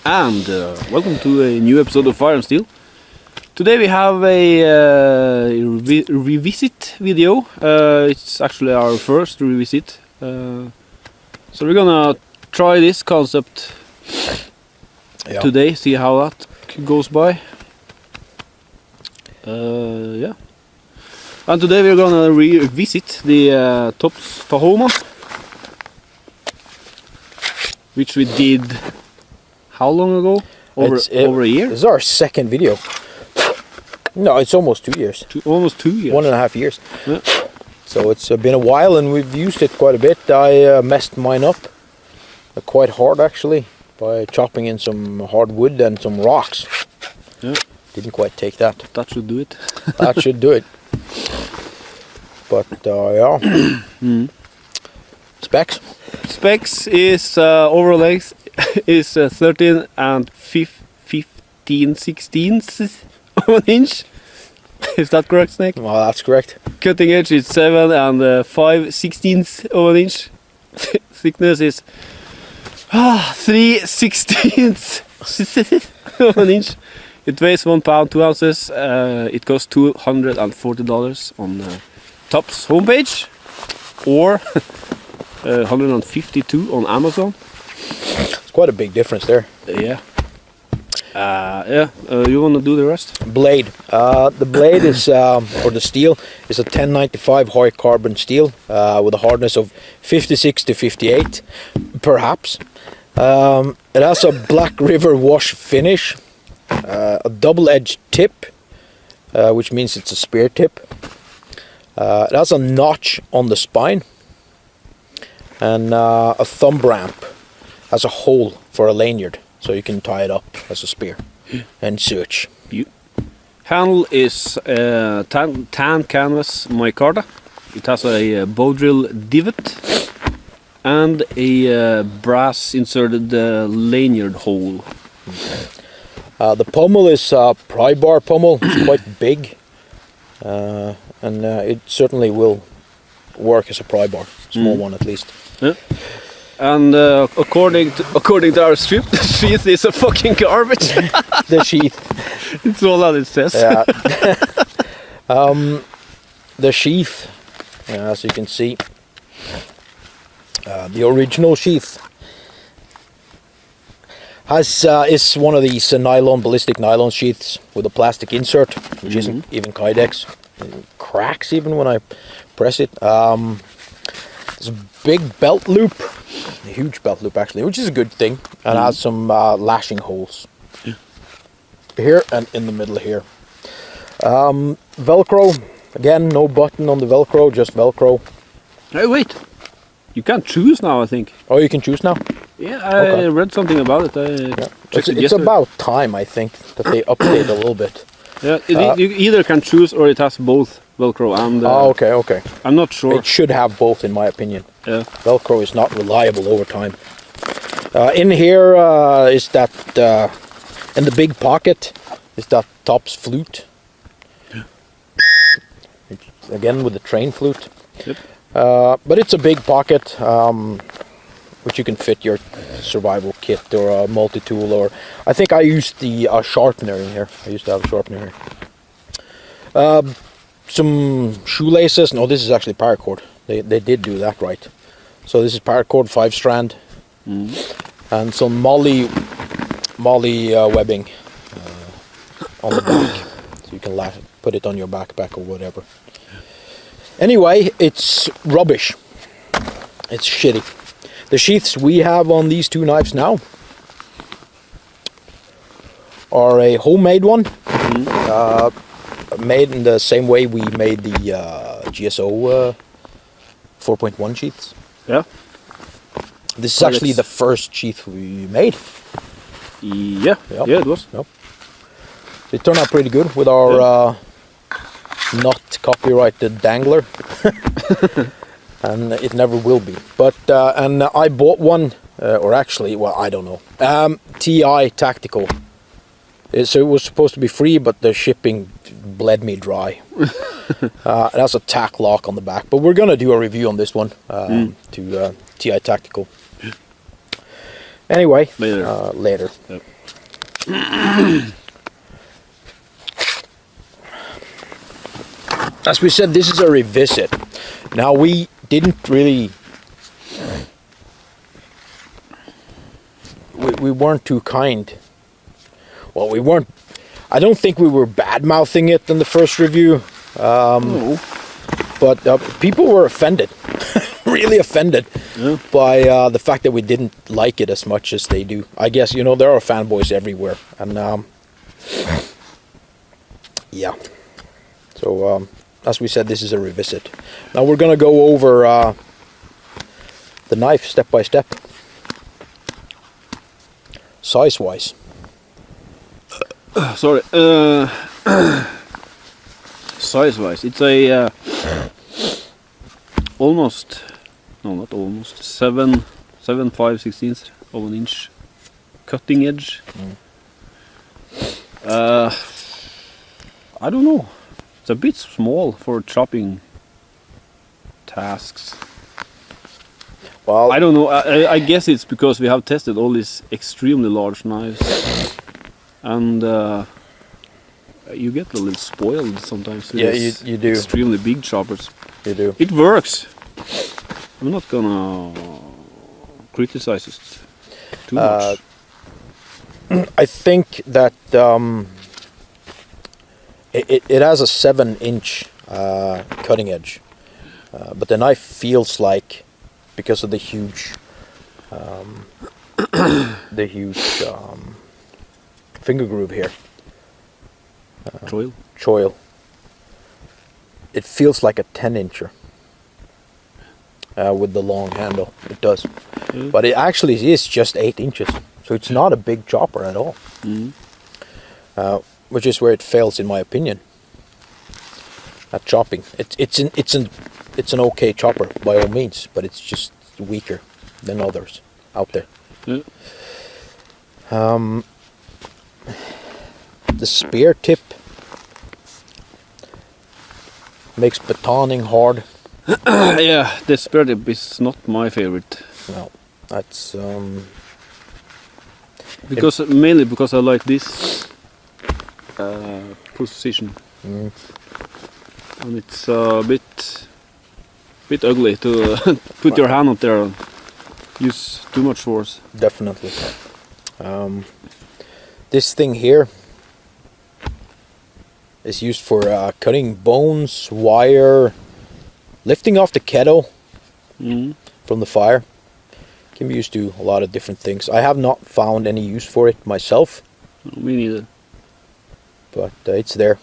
and welcome to a new episode of Fire and Steel. Today we have a revisit video. It's actually our first revisit. So we're gonna try this concept today, see how that goes by. Yeah. And today we're gonna revisit the Tops Tahoma, which we did how long ago? Over a year? This is our second video. No, it's almost 2 years. Almost 2 years. 1.5 years. Yeah. So it's been a while and we've used it quite a bit. I messed mine up quite hard actually by chopping in some hardwood and some rocks. Yeah. Didn't quite take that. That should do it. That should do it. But yeah. Specs. Specs is overlays is 13 and 15 sixteenths of an inch. Is that correct, Snake? Well, that's correct. Cutting edge is 7 and 5 sixteenths of an inch. Thickness is 3 sixteenths of an inch. It weighs 1 pound 2 ounces. It costs $240 on Tops homepage, or 152 on Amazon. It's quite a big difference there. Yeah. You want to do the rest? Blade. The blade is, or the steel, is a 1095 high carbon steel with a hardness of 56 to 58, perhaps. It has a Black River wash finish, a double-edged tip, which means it's a spear tip. It has a notch on the spine, and a thumb ramp has a hole for a lanyard, so you can tie it up as a spear and such. Handle is tan canvas micarta. It has a bow drill divot and a brass inserted lanyard hole. The pommel is a pry bar pommel. It's quite big, and it certainly will work as a pry bar, small one at least. Yeah. And according to our script, the sheath is a fucking garbage. The sheath. It's all that it says. Yeah. The sheath, as you can see, the original sheath is one of these ballistic nylon sheaths with a plastic insert, which isn't even Kydex. It cracks even when I press it. There's a big belt loop, a huge belt loop actually, which is a good thing, and has some lashing holes here and in the middle here. Velcro, again, no button on the Velcro, just Velcro. Hey, wait! You can't choose now, I think. Oh, you can choose now? Yeah, I read something about it. It's about time, I think, that they update a little bit. Yeah, you either can choose or it has both Velcro and... okay. I'm not sure. It should have both, in my opinion. Yeah. Velcro is not reliable over time. In here is that, in the big pocket, is that Tops flute. Again with the train flute. Yep. But it's a big pocket, which you can fit your survival kit or a multi-tool, or I think I used the sharpener in here. I used to have a sharpener here. Some shoelaces. No, this is actually paracord. They did do that right. So this is paracord 5-strand, and some molly webbing on the back, so you can put it on your backpack or whatever. Anyway, it's rubbish. It's shitty. The sheaths we have on these two knives now are a homemade one, made in the same way we made the GSO 4.1 sheaths. Yeah. This is actually the first sheath we made. Yeah, Yep. Yeah, it was. Yep. It turned out pretty good with our not copyrighted dangler. And it never will be. But and I bought one, or actually, well, I don't know. TI Tactical. So it was supposed to be free, but the shipping bled me dry. It has a tack lock on the back, but we're gonna do a review on this one to TI Tactical. Anyway, later. Yep. As we said, this is a revisit. Now, we didn't really... We weren't too kind. Well, we weren't... I don't think we were bad-mouthing it in the first review. No. But people were offended. Really offended by the fact that we didn't like it as much as they do. I guess, you know, there are fanboys everywhere. And, yeah. So, as we said, this is a revisit. Now we're going to go over the knife step by step. Size-wise. Sorry. Size-wise, it's a almost, no, not almost, 7.5/16 of an inch cutting edge. I don't know. It's a bit small for chopping tasks. Well, I don't know. I guess it's because we have tested all these extremely large knives, and you get a little spoiled sometimes with these you do. extremely big choppers. You do. It works. I'm not gonna criticize it too much. I think that it has a 7-inch cutting edge, but the knife feels like, because of the huge finger groove here, choil, it feels like a 10-incher with the long handle. It does, but it actually is just 8 inches, so it's not a big chopper at all. Which is where it fails, in my opinion. At chopping, it's an okay chopper by all means, but it's just weaker than others out there. The spear tip makes batoning hard. Yeah, the spear tip is not my favorite. No, that's because mainly because I like this position, and it's a bit ugly to put your hand up there and use too much force. definitely. This thing here is used for cutting bones, wire, lifting off the kettle from the fire. Can be used to a lot of different things. I have not found any use for it myself. Me neither. But it's there.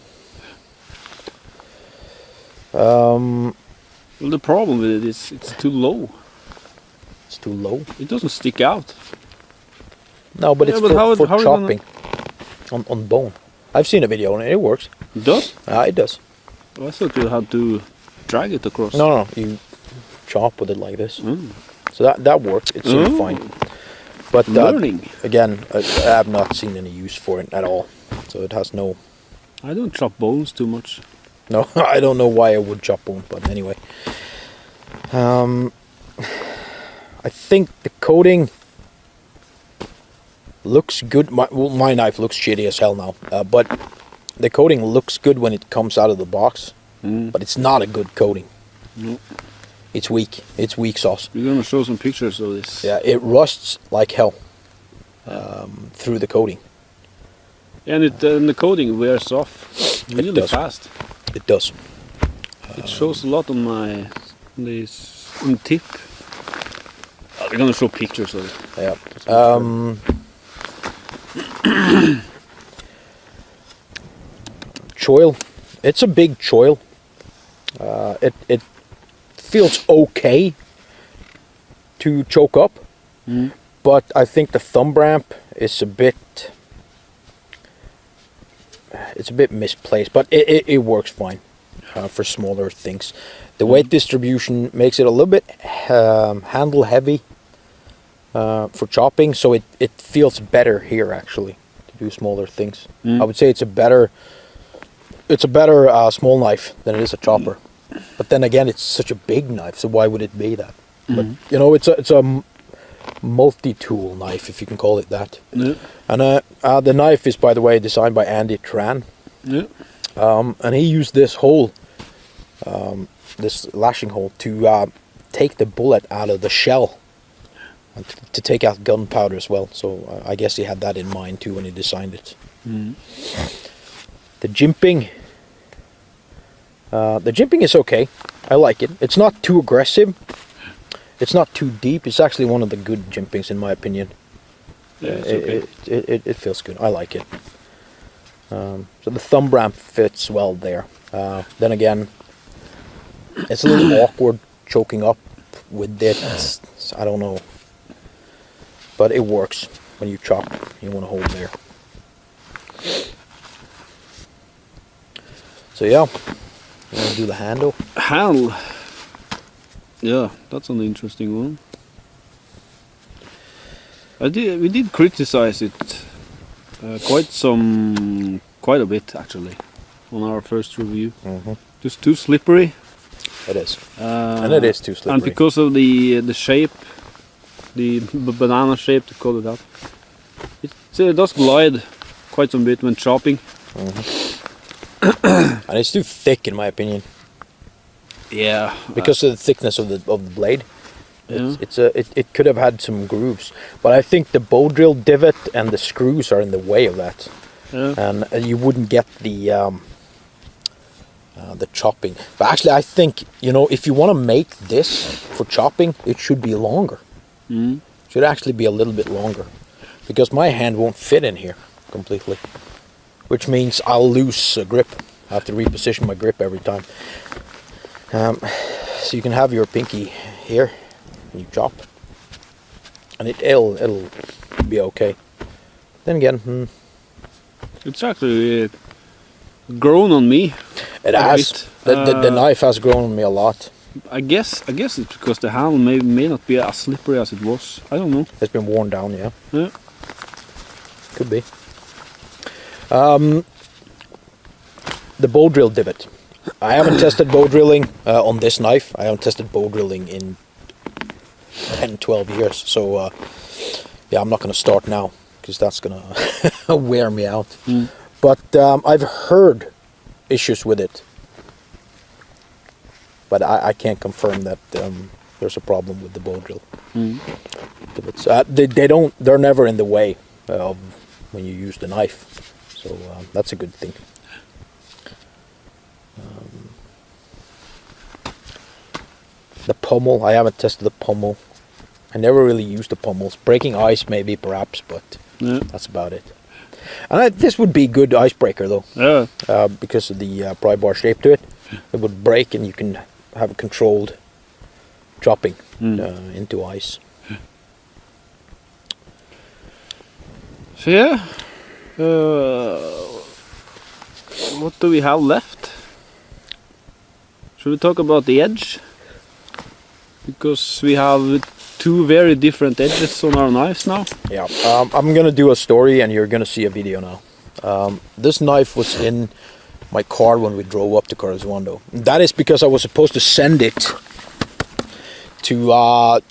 Well, the problem with it is it's too low. It's too low. It doesn't stick out. No, but Yeah, it's but how for are you chopping on bone. I've seen a video and it works. It does? It does. I thought you had to drag it across. No, you chop with it like this. So that works. It seems fine. But Learning. again, I have not seen any use for it at all. So it has no... I don't chop bones too much. No, I don't know why I would chop bone, but anyway. I think the coating looks good. My knife looks shitty as hell now, but the coating looks good when it comes out of the box. But it's not a good coating. No. It's weak. It's weak sauce. We're gonna show some pictures of this. Yeah, it rusts like hell through the coating. And the coating wears off really fast. It does. It shows a lot on this tip. We're gonna show pictures of it. Yeah. Choil. It's a big choil. It feels okay to choke up, but I think the thumb ramp is a bit... It's a bit misplaced, but it works fine for smaller things. The weight distribution makes it a little bit handle heavy for chopping, so it feels better here actually to do smaller things. I would say it's a better small knife than it is a chopper. But then again, it's such a big knife, so why would it be that? But you know, it's a multi-tool knife, if you can call it that. Yeah. And the knife is, by the way, designed by Andy Tran. Yeah. And he used this hole, this lashing hole, to take the bullet out of the shell, and to take out gunpowder as well. So I guess he had that in mind too when he designed it. The jimping is okay. I like it. It's not too aggressive. It's not too deep. It's actually one of the good jimpings in my opinion. Yeah, it's okay. It feels good. I like it. So the thumb ramp fits well there. Then again, it's a little awkward choking up with it. I don't know. But it works when you chop. You want to hold there. So yeah, you want to do the handle? Handle. Yeah, that's an interesting one. We did criticize it quite a bit actually on our first review. Just too slippery. It is, and it is too slippery. And because of the shape, the banana shape to call it up, it does glide quite some bit when chopping. And it's too thick in my opinion. Yeah, because of the thickness of the blade. Yeah. It could have had some grooves, but I think the bow drill divot and the screws are in the way of that. Yeah. And you wouldn't get the chopping. But actually, I think, you know, if you want to make this for chopping, it should be longer. Should actually be a little bit longer, because my hand won't fit in here completely, which means I'll lose grip. I have to reposition my grip every time. So you can have your pinky here and you chop, and it'll be okay. Then again, it's actually grown on me. It has. The knife has grown on me a lot. I guess it's because the handle may not be as slippery as it was. I don't know. It's been worn down, yeah. Yeah. Could be. The bow drill divot. I haven't tested bow drilling on this knife. I haven't tested bow drilling in 10, 12 years. So, yeah, I'm not going to start now, because that's going to wear me out. But I've heard issues with it. But I can't confirm that there's a problem with the bow drill. Divots. They're never in the way of when you use the knife. So that's a good thing. The pommel, I haven't tested the pommel. I never really used the pommels. Breaking ice maybe, perhaps, but that's about it. And this would be good icebreaker though. Yeah. Because of the pry bar shape to it. It would break and you can have a controlled chopping into ice. So yeah. What do we have left? Should we talk about the edge? Because we have two very different edges on our knives now. Yeah, I'm gonna do a story and you're gonna see a video now. This knife was in my car when we drove up to Karesuando. That is because I was supposed to send it to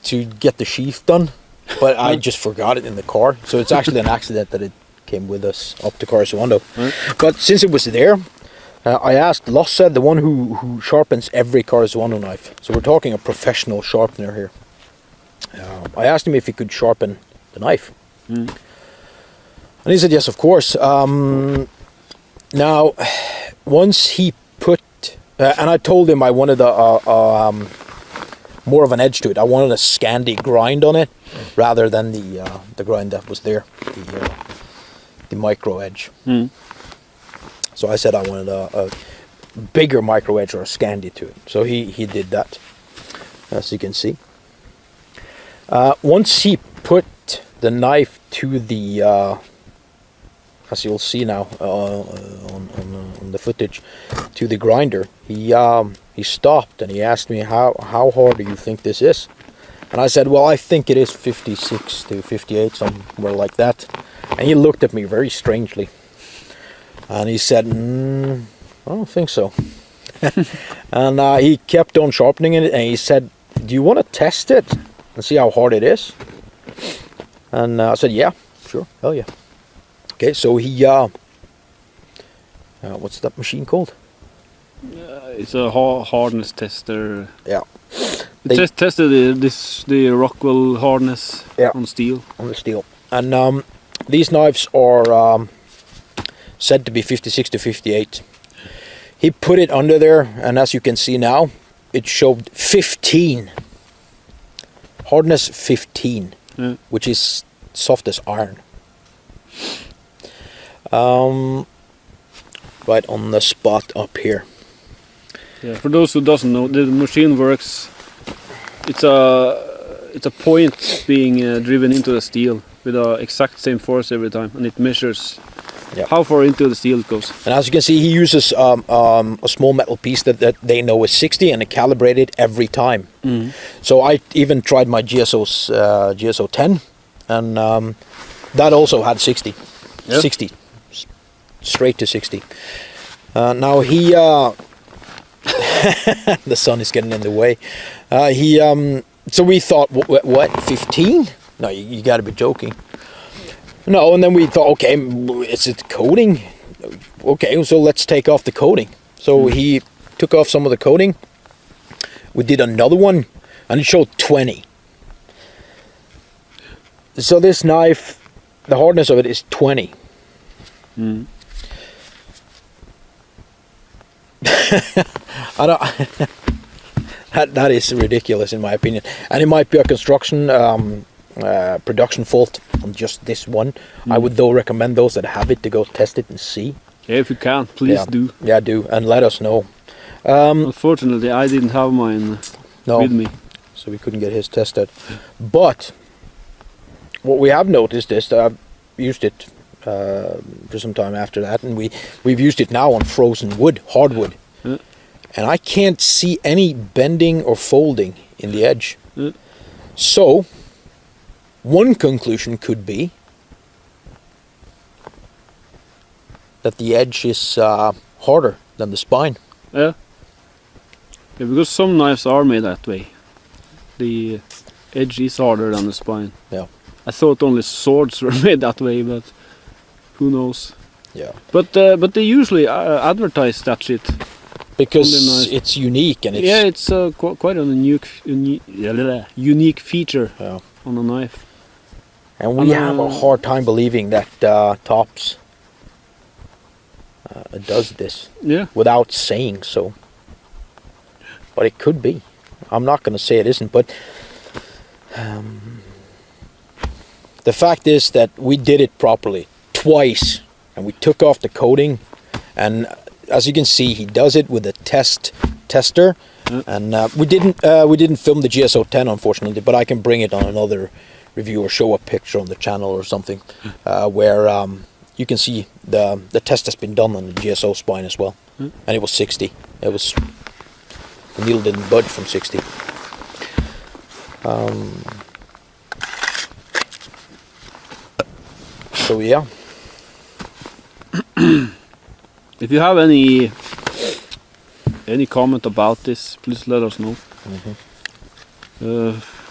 get the sheath done, but I just forgot it in the car. So it's actually an accident that it came with us up to Karesuando. But since it was there, I asked Lasse, the one who sharpens every Karesuando knife. So we're talking a professional sharpener here. I asked him if he could sharpen the knife. And he said yes, of course. Now, once he put... and I told him I wanted more of an edge to it. I wanted a Scandi grind on it, rather than the grind that was there, the micro edge. So I said I wanted a bigger micro edge or a Scandi to it. So he did that, as you can see. Once he put the knife to the, as you'll see now on the footage, to the grinder, he stopped and he asked me how hard do you think this is? And I said, well, I think it is 56 to 58, somewhere like that. And he looked at me very strangely. And he said, I don't think so. And he kept on sharpening it, and he said, do you want to test it and see how hard it is? And I said, yeah, sure, hell yeah. Okay, so he, what's that machine called? It's a hardness tester. Yeah. It tested the Rockwell hardness on steel. On the steel. And these knives are said to be 56 to 58. He put it under there, and as you can see now, it showed 15. Hardness 15, which is soft as iron. Right on the spot up here. Yeah, for those who doesn't know, the machine works. It's a point being driven into the steel with the exact same force every time, and it measures how far into the steel it goes. And as you can see, he uses a small metal piece that they know is 60, and it calibrated every time. So I even tried my GSO 10, and that also had 60. 60. Straight to 60. Now he... the sun is getting in the way. So we thought, what, 15? No, you got to be joking. No, and then we thought, okay, is it coating? Okay, so let's take off the coating. So he took off some of the coating. We did another one, and it showed 20. So this knife, the hardness of it is 20. I don't. that is ridiculous in my opinion, and it might be a construction production fault on just this one. I would though recommend those that have it to go test it and see. Yeah, if you can, please do. Yeah, do, and let us know. Unfortunately, I didn't have mine with me, so we couldn't get his tested. But what we have noticed is that I've used it for some time after that, and we've used it now on frozen wood, hardwood, and I can't see any bending or folding in the edge. So one conclusion could be that the edge is harder than the spine. Yeah, because some knives are made that way. The edge is harder than the spine. Yeah, I thought only swords were made that way, but who knows? Yeah. But they usually advertise that shit because it's unique, and it's quite a unique feature on a knife. And we have a hard time believing that Tops does this without saying so. But it could be. I'm not going to say it isn't, but the fact is that we did it properly twice, and we took off the coating, and as you can see, he does it with a tester, and we didn't film the GSO 10 unfortunately, but I can bring it on another review or show a picture on the channel or something where you can see the test has been done on the GSO spine as well, and it was 60. It was, the needle didn't budge from 60. So yeah. If you have any comment about this, please let us know.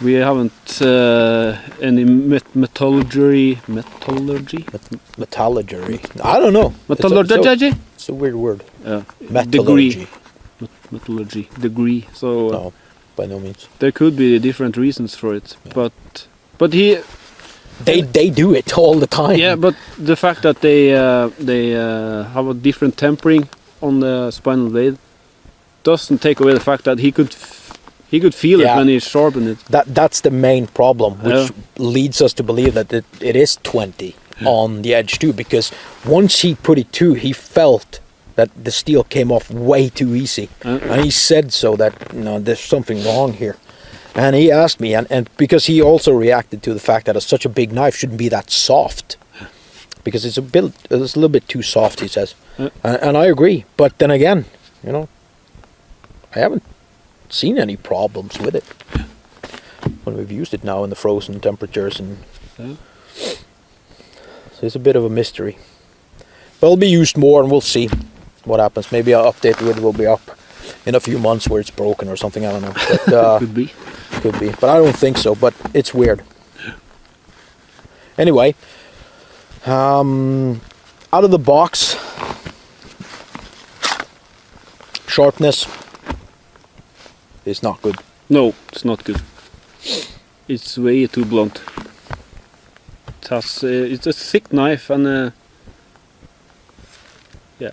We haven't any metallurgy. I don't know. Metallurgy. It's a weird word. Metallurgy. Metallurgy degree. So no, by no means. There could be different reasons for it, but he. They do it all the time. Yeah, but the fact that they have a different tempering on the spinal blade doesn't take away the fact that he could feel it when he sharpened it. That's the main problem, which leads us to believe that it is 20 on the edge too, because once he put it to, he felt that the steel came off way too easy, and he said so that there's something wrong here. And he asked me, and because he also reacted to the fact that such a big knife shouldn't be that soft, because it's a little bit too soft, he says, and I agree. But then again, I haven't seen any problems with it when we've used it now in the frozen temperatures, and so it's a bit of a mystery. But it'll be used more, and we'll see what happens. Maybe I'll update it. Will be up in a few months where it's broken or something. I don't know. But, could be. Could be, but I don't think so. But it's weird. Anyway, out of the box, sharpness is not good. No, it's not good. It's way too blunt. It has, it's a thick knife and yeah,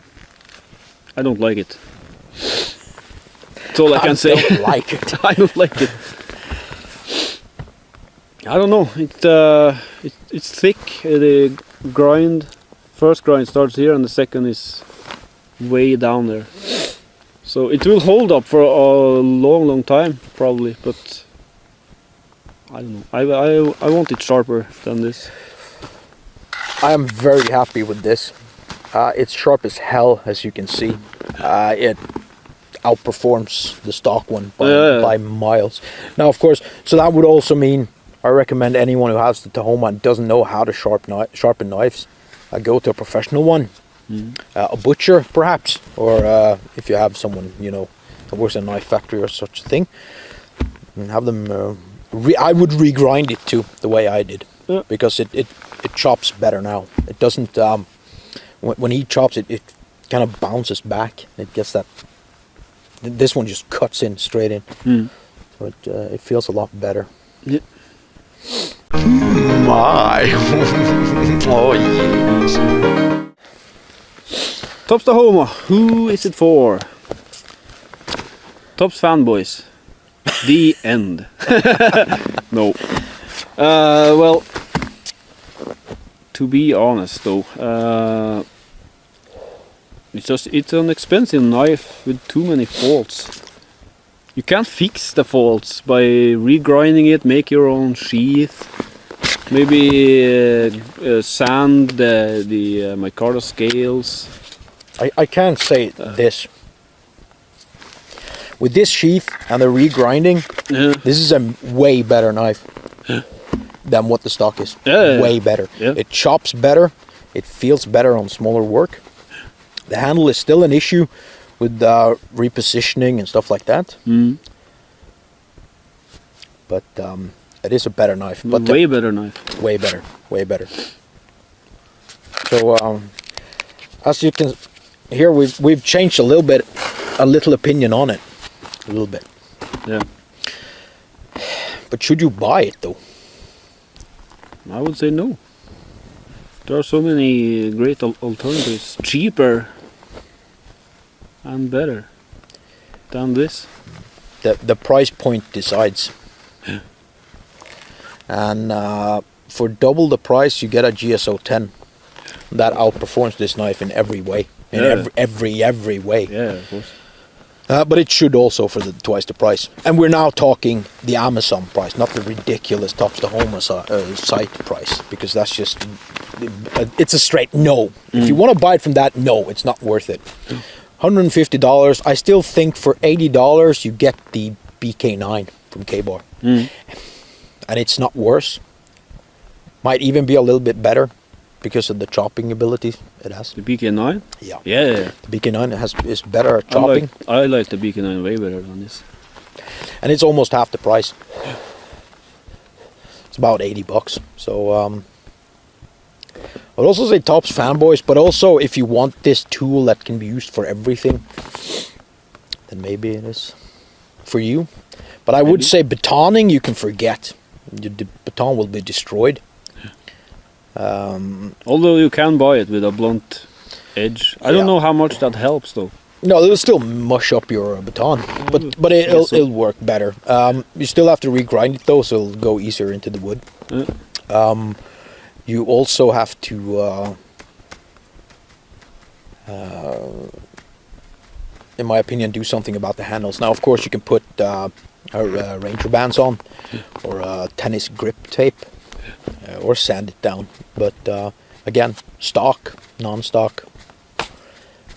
I don't like it. That's all I can say. I don't like it. I don't like it. I don't know. It's thick. The first grind starts here, and the second is way down there. So it will hold up for a long time, probably. But I don't know. I want it sharper than this. I am very happy with this. It's sharp as hell, as you can see. It outperforms the stock one by miles. Now, of course, so that would also mean I recommend anyone who has the Tahoma and doesn't know how to sharpen knives, go to a professional one, a butcher perhaps, or if you have someone that works in a knife factory or such a thing, and have them. I would regrind it too, the way I did, because it chops better now. It doesn't. When he chops it, it kind of bounces back. It gets that. This one just cuts in straight in, so it feels a lot better. Yeah. My. Oh yes. Tops Tahoma. Who is it for? Tops fanboys. The end. No. Well, to be honest though, it's an expensive knife with too many faults. You can't fix the faults by regrinding it, make your own sheath, maybe sand the micarta scales. I can't say this. With this sheath and the regrinding, this is a way better knife than what the stock is. Way better. Yeah. It chops better. It feels better on smaller work. The handle is still an issue with repositioning and stuff like that. But it is a better knife. But way better knife. Way better. Way better. So as you can hear, we've changed a little opinion on it. A little bit. Yeah. But should you buy it though? I would say no. There are so many great alternatives, cheaper and better than this. The price point decides. And for double the price, you get a GSO 10 that outperforms this knife in every way. In every way. Yeah, of course. But it should also for twice the price. And we're now talking the Amazon price, not the ridiculous Tops Tahoma site price, because that's just, it's a straight no. If you want to buy it from that, no, it's not worth it. $150, I still think for $80 you get the BK9 from K-Bar. And it's not worse. Might even be a little bit better because of the chopping ability it has. The BK9? Yeah. Yeah. The BK9 is better at chopping. I like the BK9 way better than this. And it's almost half the price. It's about $80. So I would also say Tops fanboys, but also if you want this tool that can be used for everything, then maybe it is for you. But I would say batoning you can forget. The baton will be destroyed. Although you can buy it with a blunt edge. I don't know how much that helps though. No, it'll still mush up your baton, but it'll work better. You still have to regrind it though, so it'll go easier into the wood. You also have to, in my opinion, do something about the handles. Now, of course, you can put Ranger bands on, or tennis grip tape, or sand it down. But again, stock, non-stock.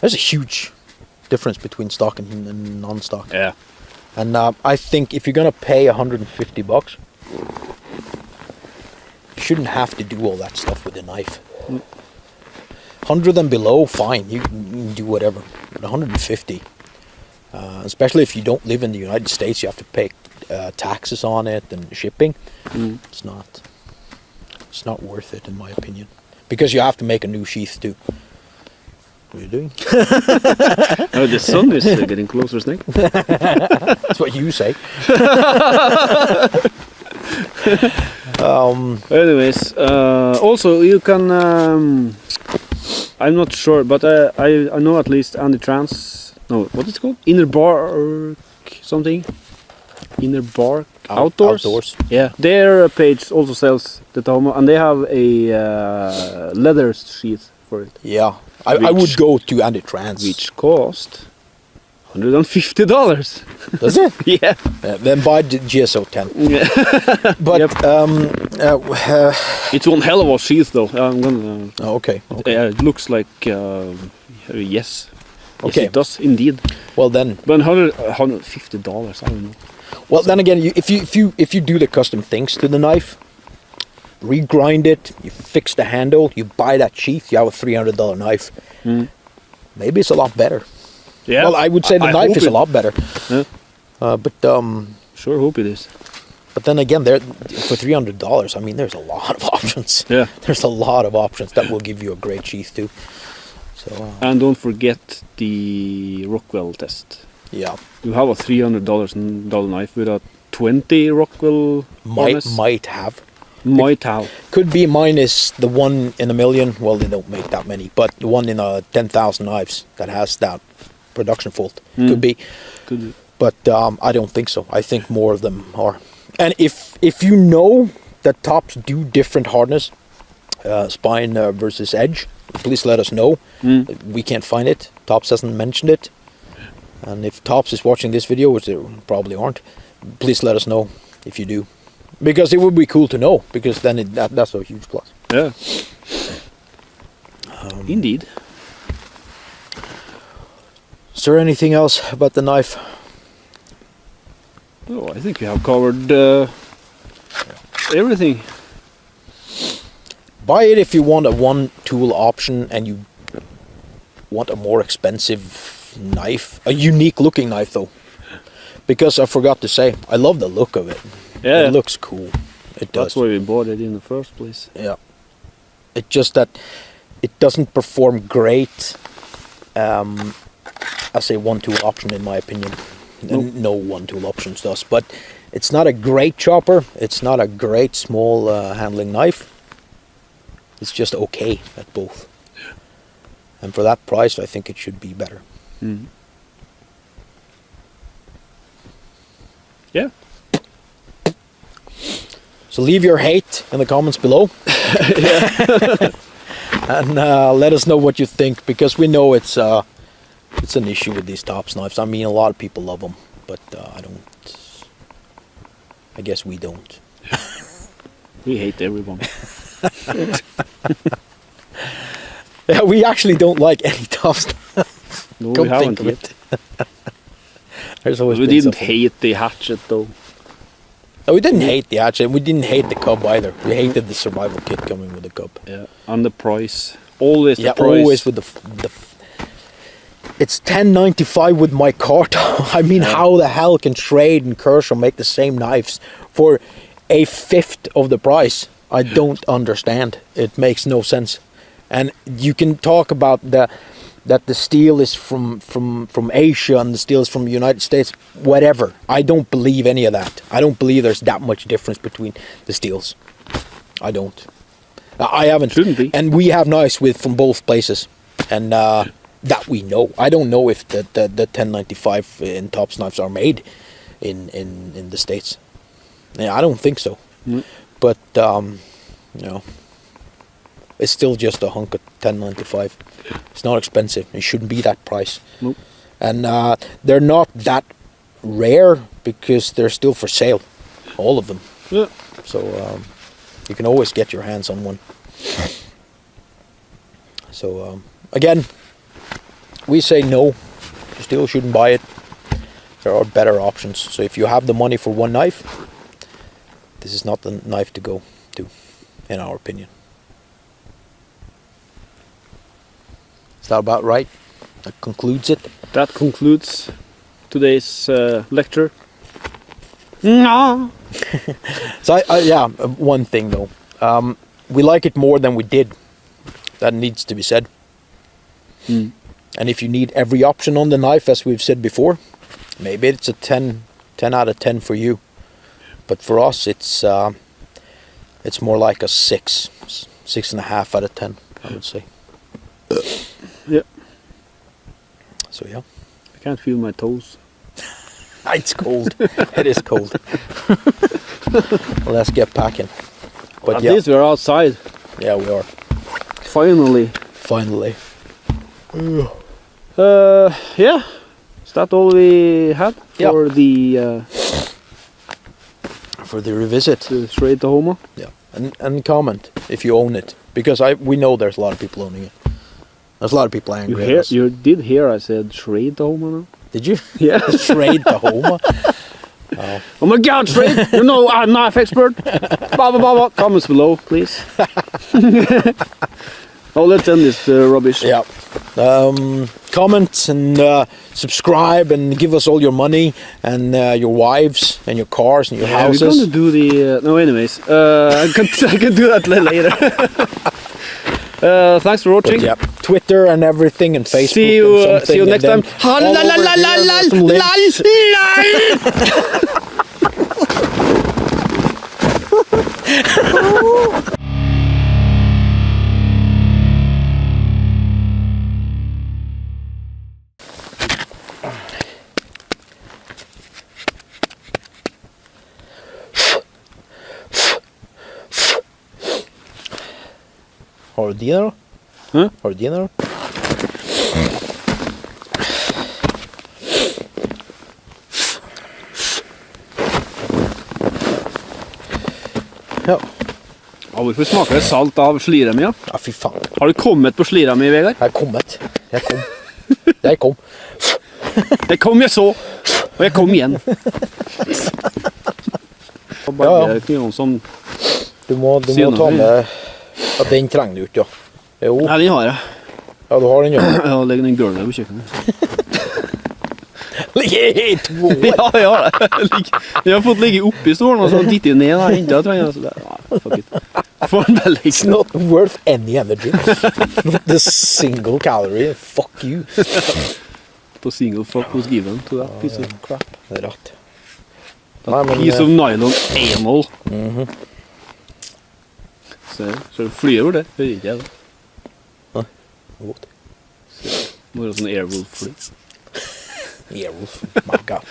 There's a huge difference between stock and non-stock. Yeah. And I think if you're gonna pay $150, you shouldn't have to do all that stuff with a knife. 100 and below, fine, you can do whatever. But 150, especially if you don't live in the United States, you have to pay taxes on it and shipping. It's not It's not worth it, in my opinion, because you have to make a new sheath too. What are you doing? Oh, the sun is getting closer, Snake. That's what you say. Anyways, also you can. I'm not sure, but I know at least Andy Trans. No, what is it called? Inner Bark something. Inner Bark Outdoors. Outdoors. Yeah, their page also sells the Tahoma, and they have a leather sheath for it, Yeah, I would go to Andy Trans. which cost $150. Does it? Yeah. Then buy the GSO 10. Yeah. But Yep. It's one hell of a sheath, though. I'm gonna. Okay. Yeah, it looks like yes. Okay. Yes, it does indeed. Well then, But $150, I don't know. well then again, if you do the custom things to the knife, regrind it, you fix the handle, you buy that sheath, you have a $300 knife. Maybe it's a lot better. Yeah. Well, I would say the knife hope is a lot better. Yeah. But Sure hope it is. But then again, there for $300, I mean, there's a lot of options. Yeah. There's a lot of options that will give you a great sheath too. So And don't forget the Rockwell test. yeah, You have a $300 knife with a 20 Rockwell harness. might have. Might have. Could be mine is the one in a million. Well, they don't make that many, but the one in 10,000 knives that has that production fault. Could be. Could be. But I don't think so. I think more of them are. And if you know that tops do different hardness, spine versus edge, please let us know. We can't find it. Tops hasn't mentioned it. And if Tops is watching this video, which they probably aren't, please let us know if you do. Because it would be cool to know, because then that's a huge plus. Yeah. Indeed. Is there anything else about the knife? Oh, I think we have covered everything. Buy it if you want a one tool option and you want a more expensive knife. A unique looking knife though. Because I forgot to say, I love the look of it. Yeah. It looks cool. It does. That's why we bought it in the first place. Yeah. It's just that it doesn't perform great as a one tool option in my opinion. Nope. No one tool options does. But it's not a great chopper. It's not a great small handling knife. It's just okay at both. And for that price, I think it should be better. Yeah. So leave your hate in the comments below. And let us know what you think, because we know it's an issue with these Tops knives. I mean, a lot of people love them, but I guess we don't. We hate everyone. Yeah, we actually don't like any Tops. No, Come we haven't think of yet. it. There's always We been didn't something. hate the hatchet though. No, we didn't hate the hatchet. We didn't hate the cub either. We hated the survival kit coming with the cub. Yeah. And the price. Always the Yeah, price. always with the. It's $10.95 with my cart. I mean, how the hell can Trade and Kershaw make the same knives for a fifth of the price? I don't understand. It makes no sense. And you can talk about that the steel is from Asia and the steel is from the United States. Whatever. I don't believe any of that. I don't believe there's that much difference between the steels. I don't. I haven't. Shouldn't be. And we have knives from both places. And that we know. I don't know if the 1095 in Tops knives are made in the States. Yeah, I don't think so. But you know, it's still just a hunk of 1095. It's not expensive. It shouldn't be that price. Nope. And they're not that rare because they're still for sale, all of them. Yeah. So you can always get your hands on one. So again, we say no. You still shouldn't buy it. There are better options. So if you have the money for one knife, this is not the knife to go to, in our opinion. Is that about right? That concludes it. That concludes today's lecture. No. So yeah, one thing though. we like it more than we did. That needs to be said. Mm. And if you need every option on the knife, as we've said before, maybe it's a 10 out of 10 for you. But for us, it's more like a 6.5 out of 10, I would say. Yeah. So yeah. I can't feel my toes. It's cold. It is cold. Let's get packing. But At yeah. least we're outside. Yeah, we are. Finally. Finally. Yeah. Is that all we had for the revisit? the trade Tahoma? Yeah. And comment if you own it, because we know there's a lot of people owning it. There's a lot of people angry at us. You did hear I said trade Tahoma now? Did you? Yeah. Trade Tahoma. Oh my God, trade! You know I'm a knife expert. Blah blah blah blah. Comments below, please. Oh, let's end this rubbish. Yeah. Comment and subscribe and give us all your money and your wives and your cars and your houses. We're gonna do the no. Anyways, I can do that later. Thanks for watching. But, yeah, Twitter and everything and Facebook. See you next time. Har du dina då? Mm? Har du dina då? Ja. Ja, vi får smaka salt av slira mi. Ja. Ja, fy faen. Har du kommet på slira mi, Vegard? Jeg har kommet. Jeg kom. Jeg kom, jeg så. Og jeg kom igjen. Bare ja. Sånn. Du må ta med at den trenger du ikke, ja. Jo. Ja, den har jeg. Ja, du har den, ja. Jeg har legget den gulvet på kjøkkenet. Ligger i 2 år. Ja, jeg har det. Jeg har fått ligge oppi stolen, og så dittet ned og hentet trenger. Så det, nei, fuck it. For en veldig. It's not worth any energy. Not the single calorie. Fuck you. The single fuck was given to that piece of crap. Det er rett. That piece of nylon anal. Så det flyr over det. Hører ikke jeg det. Nei, godt. Bare sånn Airwolf-fly. Airwolf, my god.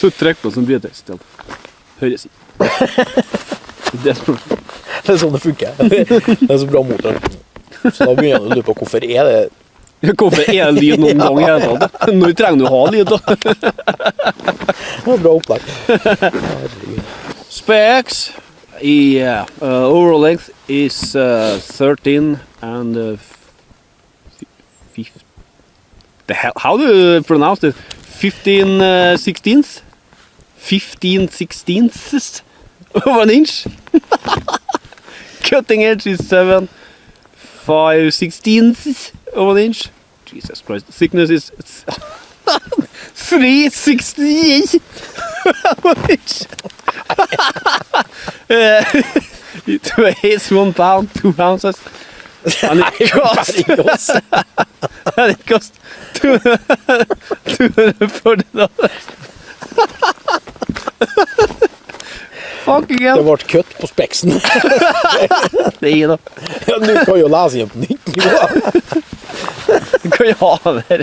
Så trekk på som brytest. Høres ikke. Det er spørsmål. Det er sånn det funker. Det er så bra motor. Så da begynner du å lure på hvorfor er det... Hvorfor er det lyd noen gang i hele tatt? Når trenger du å ha lyd da? Det var bra opplegg. Specs. Yeah. Overall length is 13 and 15. The hell? How do you pronounce it? 15 sixteenths? 15 sixteenths of an inch? Cutting edge is 7 5 sixteenths of an inch. Jesus Christ. Thickness is 3 sixteenths of an inch. It weighs 1 pound, 2 ounces. And it costs and it costs $240. Fucking hell. Det ble kutt på speksen. Nei da. Ja, du kan jo lese igjen på nytt. Du kan jo ha det her.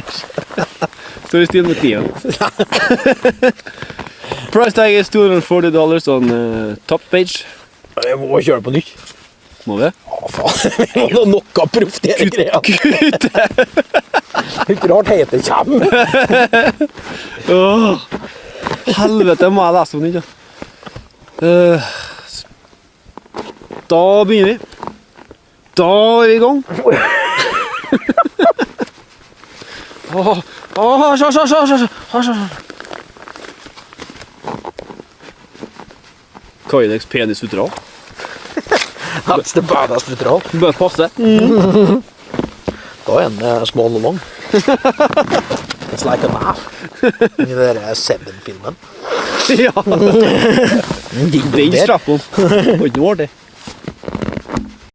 Står i stil med kniven. Price tag is $240 on top page. Jeg må kjøre på nytt. Må vi? Å, faen. Vi må ha noe proft i hele greia. Kutt! Ikke rart heter kjem. Helvete, må jeg lese på nytt, ja. Da begynner vi. Da er vi i gang. Kydex penis utral. That's the badass futteral. Bare passe. Da er en small og long. It's like a knife. I den der Seven-filmen. Ja. Den strappen. Og ikke noe var det.